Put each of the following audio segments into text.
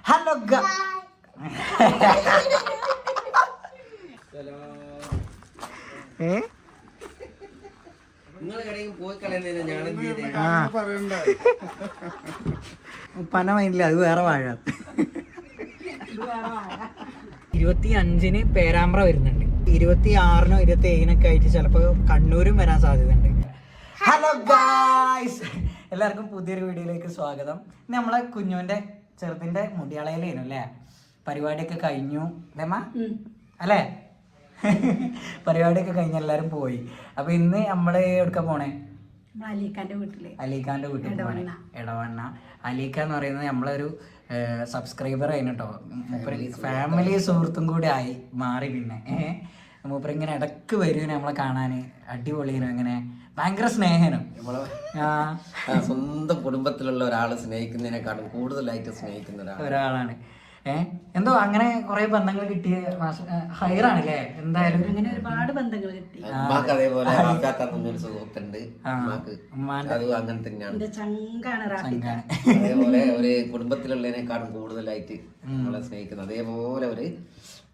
Hello പന മൈൻഡില്ല, അത് വേറെ വാഴ. 25-ന് പേരാമ്പ്ര വരുന്നുണ്ട്, 26-നോ 27-നൊക്കെ ആയിട്ട് ചിലപ്പോൾ കണ്ണൂരും വരാൻ സാധ്യതയുണ്ട്. ഹലോ ഗായ്സ്, എല്ലാവർക്കും പുതിയൊരു വീഡിയോയിലേക്ക് സ്വാഗതം. നമ്മളെ കുഞ്ഞുവിന്റെ ചെറുതിന്റെ മുടിയാളയിലേനു അല്ലേ, പരിപാടിയൊക്കെ കഴിഞ്ഞു അല്ലേ? പരിപാടിയൊക്കെ കഴിഞ്ഞ് എല്ലാരും പോയി. അപ്പൊ ഇന്ന് നമ്മള് എവിടുക്ക പോണേ? അലീഖാന്റെ വീട്ടിൽ പോണേ, എടവണ്ണ. അലീഖ എന്ന് പറയുന്നത് നമ്മളൊരു സബ്സ്ക്രൈബർ ആയിരുന്നു കേട്ടോ. ഫാമിലി സുഹൃത്തും കൂടി ആയി മാറി. പിന്നെ മൂപ്പര് ഇങ്ങനെ ഇടക്ക് വരും നമ്മളെ കാണാന്. അടിപൊളിയനും, ഇങ്ങനെ ഭയങ്കര സ്നേഹനും. സ്വന്തം കുടുംബത്തിലുള്ള ഒരാളെ സ്നേഹിക്കുന്നതിനെക്കാളും കൂടുതലായിട്ട് സ്നേഹിക്കുന്ന ഒരാളാണ്. എന്തോ അങ്ങനെ കുറെ ബന്ധങ്ങൾ കിട്ടിയ ഹൈറാണല്ലേ. എന്തായാലും അങ്ങനെ ഒരുപാട് ബന്ധങ്ങൾ കിട്ടി. അതേപോലെ സുഹൃത്തുണ്ട്, അതും അങ്ങനെ തന്നെയാണ്. അതേപോലെ ഒരു കുടുംബത്തിലുള്ളതിനെക്കാളും കൂടുതലായിട്ട് നമ്മളെ സ്നേഹിക്കുന്നത്. അതേപോലെ ഒരു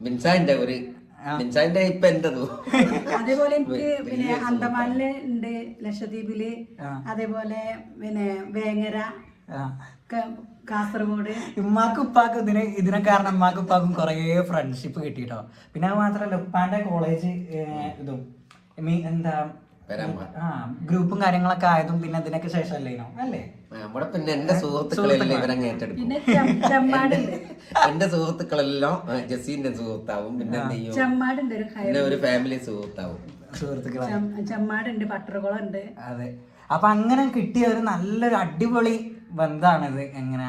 മിൻസാന്റെ ഇപ്പൊ എന്റെതു. അതേപോലെ എനിക്ക് പിന്നെ അന്തമാനില് ഉണ്ട്, ലക്ഷദ്വീപില്, അതേപോലെ പിന്നെ വേങ്ങര, കാസർഗോഡ്. ഉമ്മാക്കും ഉപ്പാക്കും ഇതിനെ കാരണം ഉമ്മാക്കും ഉപ്പാക്കും കുറേ ഫ്രണ്ട്ഷിപ്പ് കിട്ടിട്ടോ. പിന്നെ അത് മാത്രല്ല ഉപ്പാന്റെ കോളേജ് ഇതും എന്താ ഗ്രൂപ്പും കാര്യങ്ങളൊക്കെ ആയതും പിന്നെ ഇതിനൊക്കെ ശേഷം അല്ലേനോ അല്ലേ? പിന്നെ എന്റെ സുഹൃത്തുക്കളെല്ലാം ഇവരങ്ങ് ഏറ്റെടുക്കും. എന്റെ സുഹൃത്തുക്കളെല്ലാം ജസീന്റെ സുഹൃത്താവും. പിന്നെ ഒരു ഫാമിലി സുഹൃത്താവും. ചെമ്മാടുണ്ട്, പട്ടർകുളമുണ്ട്. അതെ. അപ്പൊ അങ്ങനെ കിട്ടിയ ഒരു നല്ലൊരു അടിപൊളി ബന്ധാണിത്. എങ്ങനെ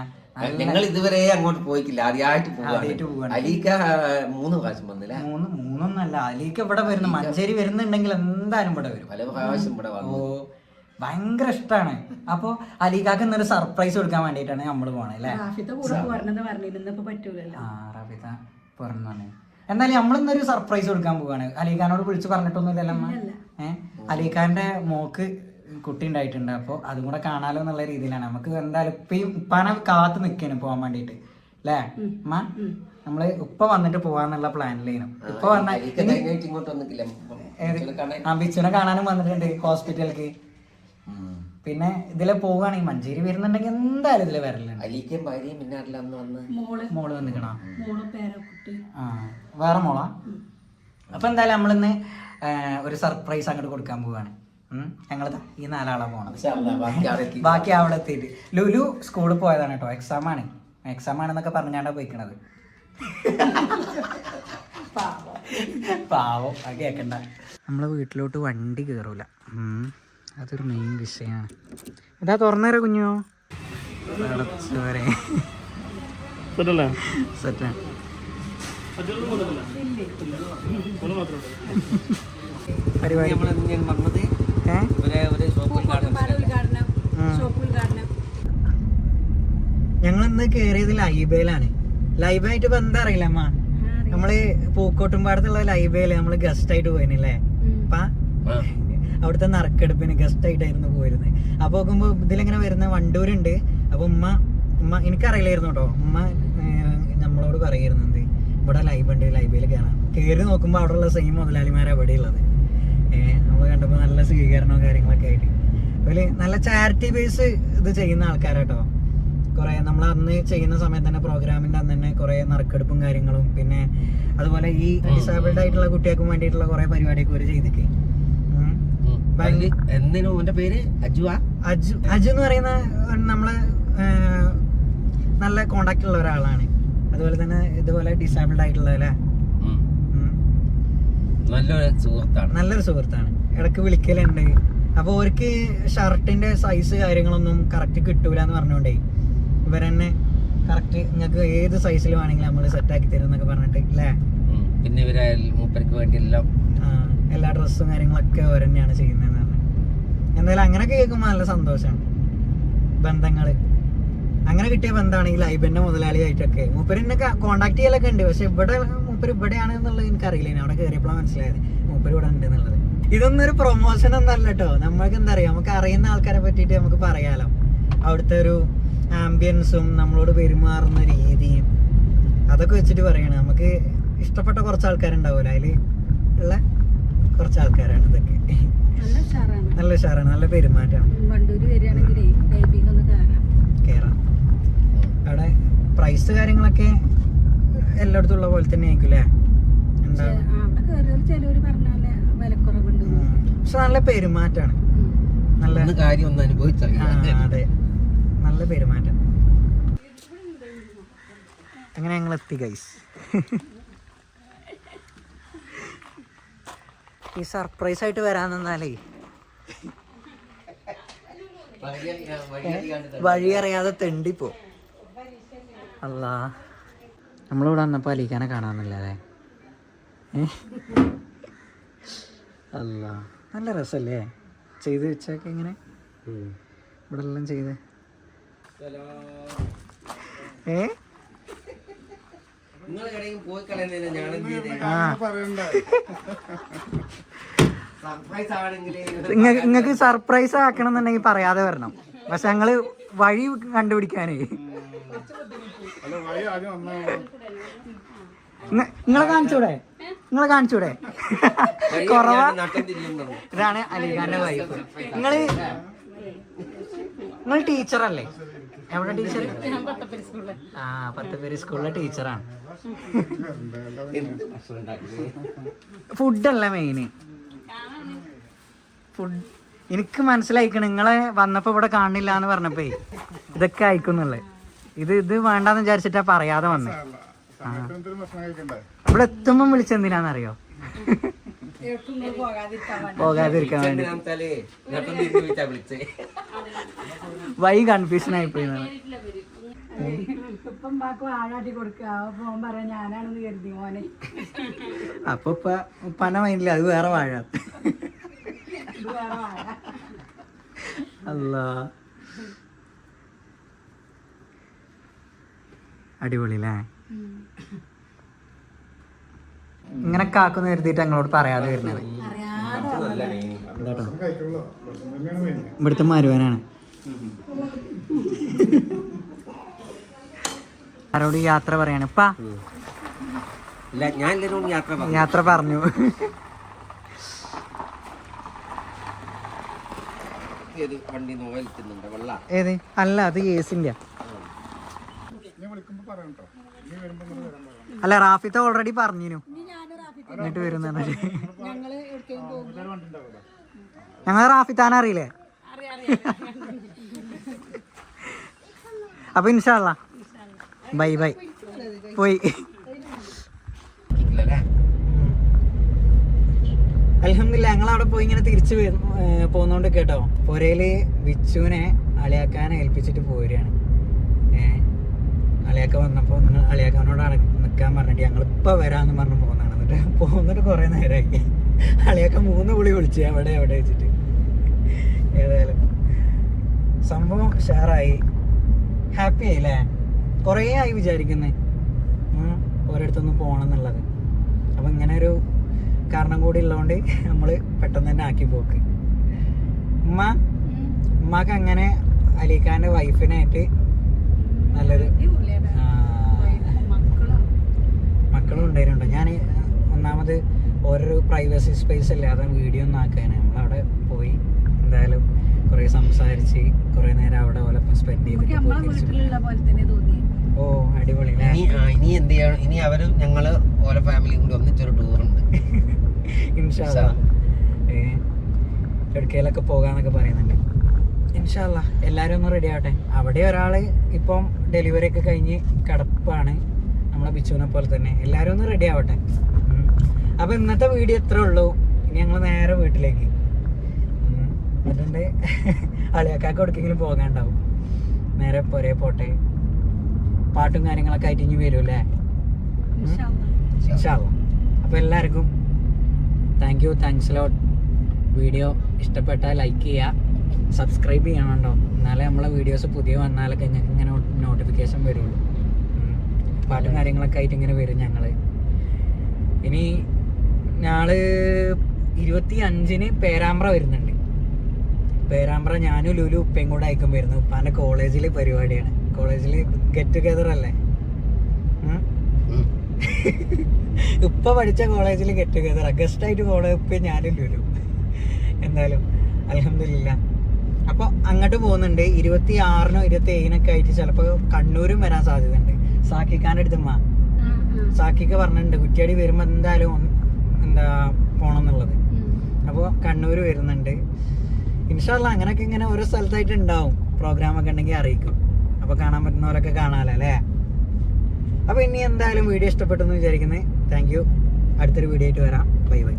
ഞങ്ങൾ ഇതുവരെ അങ്ങോട്ട് പോയിട്ടില്ല, ആദ്യമായിട്ട് പോവാണ്. അലീക്ക 3 പ്രാവശ്യം വന്നില്ല. മൂന്നൊന്നല്ല, അലീക്ക ഇവിടെ വരുന്നു. മഞ്ചേരി വരുന്നുണ്ടെങ്കിൽ എന്തായാലും ഇവിടെ വരും. പല പ്രാവശ്യം ഇവിടെ വന്നു. ഭയങ്കര ഇഷ്ടമാണ്. അപ്പൊ അലീക്കാക്ക് ഇന്നൊരു സർപ്രൈസ് കൊടുക്കാൻ വേണ്ടിട്ടാണ് നമ്മള് പോണേ അല്ലേ? റാഫിത്ത പറഞ്ഞു. എന്തായാലും നമ്മളിന്നൊരു സർപ്രൈസ് കൊടുക്കാൻ പോവാണ്. അലീഖാനോട് വിളിച്ച് പറഞ്ഞിട്ടൊന്നുമില്ലല്ലോ അമ്മ. അലീഖാന്റെ മോക്ക് കുട്ടി ഉണ്ടായിട്ടുണ്ട്. അപ്പോൾ അതും കൂടെ കാണാലോ എന്നുള്ള രീതിയിലാണ് നമുക്ക്. എന്തായാലും ഉപ്പാനെ കാത്ത് നിൽക്കാണ് പോകാൻ വേണ്ടിട്ട് അല്ലേ അമ്മ? നമ്മള് ഉപ്പ വന്നിട്ട് പോവാന്നുള്ള പ്ലാനിലേനും. ഉപ്പ വന്ന ബിച്ചുനെ കാണാനും വന്നിട്ടുണ്ട് ഹോസ്പിറ്റലിലേക്ക്. പിന്നെ ഇതിലെ പോവുകയാണെങ്കിൽ മഞ്ചേരി വരുന്നുണ്ടെങ്കിൽ എന്തായാലും ഇതിലെ വരലുണ്ട്. മോള് വന്നിക്കണോ? വേറെ മോളാ? അപ്പൊ എന്തായാലും നമ്മളിന്ന് ഒരു സർപ്രൈസ് അങ്ങോട്ട് കൊടുക്കാൻ പോവാണ്. ഞങ്ങള് ഈ 4 ആളാ പോണത്. ബാക്കി അവിടെ എത്തിയിട്ട് ലുലു സ്കൂളിൽ പോയതാണ് കേട്ടോ. എക്സാം ആണെന്നൊക്കെ പറഞ്ഞാണ്ടാ പോയിക്കണത്. പാവം, അത് കേക്കണ്ട. നമ്മളെ വീട്ടിലോട്ട് വണ്ടി കയറൂല, അതൊരു മെയിൻ വിഷയമാണ്. ഇതാ തുറന്നേരാ കുഞ്ഞോ. സെറ്റാണ്. പരിപാടി ഞങ്ങൾ ഇന്ന് കേറിയത് ലൈബയിലാണ്. ലൈബായിട്ട് ഇപ്പൊ എന്താ അറിയില്ല അമ്മ, നമ്മള് പൂക്കോട്ടുംപാടത്തുള്ള ലൈബയില് നമ്മള് ഗസ്റ്റ് ആയിട്ട് പോയില്ലേ. അപ്പൊ അവിടുത്തെ നറുക്കെടുപ്പിന് ഗസ്റ്റ് ആയിട്ടായിരുന്നു പോയിരുന്നത്. അപ്പൊ നോക്കുമ്പോ ഇതിലിങ്ങനെ വരുന്ന വണ്ടൂരുണ്ട്. അപ്പൊ ഉമ്മ എനിക്കറിയില്ലായിരുന്നു കേട്ടോ. ഉമ്മ നമ്മളോട് പറയായിരുന്നത് ഇവിടെ ലൈബ് ഉണ്ട്, ലൈബയിൽ കയറി നോക്കുമ്പോ അവിടെ ഉള്ള സെയിം മുതലാളിമാരാ ഇവിടെ ഉള്ളത്. നമ്മൾ കണ്ടപ്പോ നല്ല സ്വീകരണവും കാര്യങ്ങളൊക്കെ ആയിട്ട് അതില് നല്ല ചാരിറ്റി ബേസ് ഇത് ചെയ്യുന്ന ആൾക്കാരാട്ടോ. കുറെ നമ്മൾ അന്ന് ചെയ്യുന്ന സമയത്ത് തന്നെ പ്രോഗ്രാമിന്റെ അന്ന് തന്നെ കുറെ നറുക്കെടുപ്പും കാര്യങ്ങളും, പിന്നെ അതുപോലെ ഈ ഡിസേബിൾഡ് ആയിട്ടുള്ള കുട്ടികൾക്ക് വേണ്ടിയിട്ടുള്ള കുറെ പരിപാടിയൊക്കെ ഒരു ചെയ്തിട്ട്. അജു എന്ന് പറയുന്ന നമ്മളെ നല്ല കോണ്ടാക്ട് ഉള്ള ഒരാളാണ്. അതുപോലെ തന്നെ ഇതുപോലെ ഡിസേബിൾഡ് ആയിട്ടുള്ള നല്ലൊരു സുഹൃത്താണ്. ഇടക്ക് വിളിക്കലുണ്ട്. അപ്പൊ അവർക്ക് ഷർട്ടിന്റെ സൈസ് കാര്യങ്ങളൊന്നും കറക്റ്റ് കിട്ടൂല എന്ന് പറഞ്ഞോണ്ടേ ഇവരെന്നെ കറക്റ്റ് നിങ്ങൾക്ക് ഏത് സൈസിൽ വേണമെങ്കിലും നമ്മള് സെറ്റാക്കി തരും എന്നൊക്കെ പറഞ്ഞിട്ട് അല്ലേ. പിന്നെ എല്ലാ ഡ്രസ്സും കാര്യങ്ങളൊക്കെ അവർ തന്നെയാണ് ചെയ്യുന്നതെന്ന് പറഞ്ഞു. എന്തായാലും അങ്ങനെയൊക്കെ കേൾക്കുമ്പോ നല്ല സന്തോഷമാണ്. ബന്ധങ്ങള് അങ്ങനെ കിട്ടിയ ബന്ധമാണ് ഈ ലൈബിന്റെ മുതലാളിയായിട്ടൊക്കെ. മൂപ്പരെന്നെ കോണ്ടാക്ട് ചെയ്യലൊക്കെ ഉണ്ട്. പക്ഷെ മൂപ്പര് ഇവിടെയാണ് എന്നുള്ളത് എനിക്കറിയില്ല. അവിടെ കയറിയപ്പോഴാണ് മനസ്സിലായത് മൂപ്പര് ഇവിടെ ഉണ്ട് എന്നുള്ളത്. ഇതൊന്നും ഒരു പ്രൊമോഷൻ ഒന്നല്ല കേട്ടോ. നമ്മൾക്ക് എന്താ അറിയാം, നമുക്ക് അറിയുന്ന ആൾക്കാരെ പറ്റിയിട്ട് നമുക്ക് പറയാലോ. അവിടുത്തെ ഒരു ആംബിയൻസും നമ്മളോട് പെരുമാറുന്ന രീതിയും അതൊക്കെ വെച്ചിട്ട് പറയണ നമുക്ക് ഇഷ്ടപ്പെട്ട കുറച്ച് ആൾക്കാരുണ്ടാവുമല്ലോ അതിൽ ഉള്ള കുറച്ച് ആൾക്കാരാണ് ഇതൊക്കെ. നല്ല ഉഷാറാണ്, നല്ല പെരുമാറ്റമാണ്. കേറാം. അവിടെ പ്രൈസ് കാര്യങ്ങളൊക്കെ എല്ലായിടത്തും ഉള്ള പോലെ തന്നെ ആയിരിക്കും അല്ലേ ഉണ്ടാവും. പക്ഷെ നല്ല പെരുമാറ്റാണ്, നല്ല കാര്യം ഒന്ന് അനുഭവിച്ചറിയാം. അതെ, നല്ല പെരുമാറ്റം. അങ്ങനെ ഞങ്ങൾ എത്തി ഗൈസ്. ഈ സർപ്രൈസ് ആയിട്ട് വരാൻ നിന്നാലേ വഴി അറിയാതെ തെണ്ടിപ്പോ. അല്ലാ, നമ്മളിവിടെ വന്നപ്പോൾ അലീക്കാനെ കാണാമെന്നില്ല അല്ലേ? അല്ല, നല്ല രസമല്ലേ ചെയ്ത് വെച്ചൊക്കെ ഇങ്ങനെ ഇവിടെ എല്ലാം ചെയ്ത്. നിങ്ങക്ക് സർപ്രൈസ് ആക്കണം എന്നുണ്ടെങ്കിൽ പറയാതെ വരണം. പക്ഷെ ഞങ്ങള് വഴി കണ്ടുപിടിക്കാനേ നിങ്ങളെ കാണിച്ചൂടെ കുറവാ. ഇതാണ് അലീഖാന്റെ വൈഫ്. നിങ്ങൾ ടീച്ചറല്ലേ? എവിടെ ടീച്ചർ? ആ, 10 പേര് സ്കൂളിലെ ടീച്ചറാണ്. ഫുഡല്ല മെയിന്. ഫുഡ് എനിക്ക് മനസ്സിലായിക്കണ്. നിങ്ങളെ വന്നപ്പോ ഇവിടെ കാണില്ല എന്ന് പറഞ്ഞപ്പോ ഇതൊക്കെ അയക്കുന്നുള്ളേ. ഇത് വേണ്ടാന്ന് വിചാരിച്ചിട്ടാ പറയാതെ വന്നേ. ഇവിടെ എത്തുമ്പോ വിളിച്ചെന്തിനാന്നറിയോ? പോകാതിരിക്കാൻ വേണ്ടി. വഴി കൺഫ്യൂഷൻ ആയിപ്പോയി. അപ്പൊ ഉപ്പന മൈൻഡില്ല, അത് വേറെ വാഴ. അല്ലാ, അടിപൊളില്ലേ? ഇങ്ങനെ കാക്കുന്ന കരുതിയിട്ട് ഞങ്ങളോട് പറയാതെ വരുന്നത്. ഇവിടുത്തെ മരുവനാണ്. ആരോട് യാത്ര പറയാണ് ഇപ്പാ? യാത്ര പറഞ്ഞു. ഏത്? അല്ല, അത് ഏസിന്റെ. അല്ല, റാഫിത്ത ഓൾറെഡി പറഞ്ഞു എന്നിട്ട് വരുന്ന. ഞങ്ങൾ റാഫിത്താനെ അറിയില്ലേ? അപ്പൊ ഇൻഷാ അല്ലാ ബൈ ബൈ. പോയി. അൽഹംദുലില്ലാ, ഞങ്ങളവിടെ പോയി ഇങ്ങനെ തിരിച്ചു പോന്നോണ്ട് കേട്ടോ. പുരയില് വിച്ചുവിനെ അളിയാക്കാനെ ഏൽപ്പിച്ചിട്ട് പോരുകയാണ്. അളിയാക്ക വന്നപ്പോ അളിയാക്കാനോട് നിൽക്കാൻ പറഞ്ഞിട്ട് ഞങ്ങളിപ്പോ വരാന്ന് പറഞ്ഞ് പോകുന്നതാണ്. എന്നിട്ട് കുറെ നേരമായി. അളിയാക്ക 3 വിളി വിളിച്ചു എവിടെ വെച്ചിട്ട്. ഏതായാലും സംഭവം ഷെയറായി, ഹാപ്പി ആയില്ലേ? കുറേ ആയി വിചാരിക്കുന്നേ ഓരോരുത്തൊന്ന് പോകണം എന്നുള്ളത്. അപ്പം ഇങ്ങനെ ഒരു കാരണം കൂടി ഉള്ളതുകൊണ്ട് നമ്മൾ പെട്ടെന്ന് തന്നെ ആക്കി പോക്ക്. ഉമ്മാക്ക് അങ്ങനെ അലീഖാന്റെ വൈഫിനായിട്ട് നല്ലൊരു മക്കളും ഉണ്ടായിരുന്നുണ്ട്. ഞാൻ ഒന്നാമത് ഓരോ പ്രൈവസി സ്പേസ് അല്ലാതെ വീഡിയോ ഒന്നും ആക്കാനാണ് നമ്മളവിടെ പോയി. എന്തായാലും കുറേ സംസാരിച്ച് കുറേ നേരം അവിടെ ഓലപ്പം സ്പെൻഡ് ചെയ്തിട്ട് ഓ അടിപൊളി. ഇനി എന്ത് ചെയ്യണം? ഇനി അവരും ഞങ്ങള് ഓരോ ഫാമിലിയും കൂടി ഒന്നിച്ചൊരു ടൂറുണ്ട്. ഇൻഷാ അല്ലാ എവിടേക്കേലൊക്കെ പോകാന്നൊക്കെ പറയുന്നുണ്ട്. ഇൻഷാ അല്ലാ എല്ലാവരും ഒന്ന് റെഡി ആവട്ടെ. അവിടെ ഒരാള് ഇപ്പം ഡെലിവറി ഒക്കെ കഴിഞ്ഞ് കിടപ്പാണ്, നമ്മളെ ബിച്ചുവിനെ പോലെ തന്നെ. എല്ലാവരും ഒന്ന് റെഡി ആവട്ടെ. അപ്പൊ ഇന്നത്തെ വീഡിയോ ഇത്രേ ഉള്ളൂ. ഇനി ഞങ്ങൾ നേരെ വീട്ടിലേക്ക് എന്നിട്ടുണ്ട്. അളിയാക്കാക്ക് എവിടേക്കെങ്കിലും പോകാണ്ടാവും. നേരെ പോരേ പോട്ടെ. പാട്ടും കാര്യങ്ങളൊക്കെ ആയിട്ട് ഇനി വരും അല്ലേ? ഇൻഷാ അല്ലാ. അപ്പൊ എല്ലാവർക്കും താങ്ക്സ് ലോട്ട്. വീഡിയോ ഇഷ്ടപ്പെട്ടാൽ ലൈക്ക് ചെയ്യുക, സബ്സ്ക്രൈബ് ചെയ്യണം കേട്ടോ. എന്നാലേ നമ്മളെ വീഡിയോസ് പുതിയ വന്നാലൊക്കെ ഞങ്ങൾക്ക് ഇങ്ങനെ നോട്ടിഫിക്കേഷൻ വരുള്ളൂ. പാട്ടും കാര്യങ്ങളൊക്കെ ആയിട്ട് ഇങ്ങനെ വരും ഞങ്ങള്. ഇനി ഞങ്ങള് 25-ന് പേരാമ്പ്ര വരുന്നുണ്ട്. പേരാമ്പ്ര ഞാനും ലുലു ഉപ്പയും കൂടെ അയക്കും വരുന്നു. ഉപ്പാൻ്റെ കോളേജിൽ പരിപാടിയാണ്. കോളേജില് ഗെറ്റ് ടുഗെദർ അല്ലേ? ഇപ്പൊ പഠിച്ച കോളേജിൽ ഗെറ്റ് ടുഗെദർ ഗസ്റ്റ് ആയിട്ട് പോണ ഇപ്പൊ ഞാനും ലുലു. എന്തായാലും അൽഹംദുലില്ലാ. അപ്പൊ അങ്ങോട്ട് പോകുന്നുണ്ട്. 26-നോ 27-നൊക്കെ ആയിട്ട് ചിലപ്പോ കണ്ണൂരും വരാൻ സാധ്യതയുണ്ട്. സാക്കിക്കാൻ്റെ അടുത്തുമ്മ സാക്കിക്ക് പറഞ്ഞിട്ടുണ്ട് കുറ്റ്യാടി വരുമ്പോ എന്തായാലും പോണം എന്നുള്ളത്. അപ്പോൾ കണ്ണൂർ വരുന്നുണ്ട് ഇൻഷാ അല്ലാഹ്. അങ്ങനെയൊക്കെ ഇങ്ങനെ ഓരോ സ്ഥലത്തായിട്ട് ഉണ്ടാവും. പ്രോഗ്രാമൊക്കെ ഉണ്ടെങ്കിൽ അറിയിക്കും. അപ്പോൾ കാണാൻ പറ്റുന്നവരൊക്കെ കാണാമല്ലോ അല്ലേ? അപ്പോൾ ഇനി എന്തായാലും വീഡിയോ ഇഷ്ടപ്പെട്ടെന്ന് വിചാരിക്കുന്നത്. Thank you. അടുത്തൊരു വീഡിയോ ആയിട്ട് വരാം. Bye bye.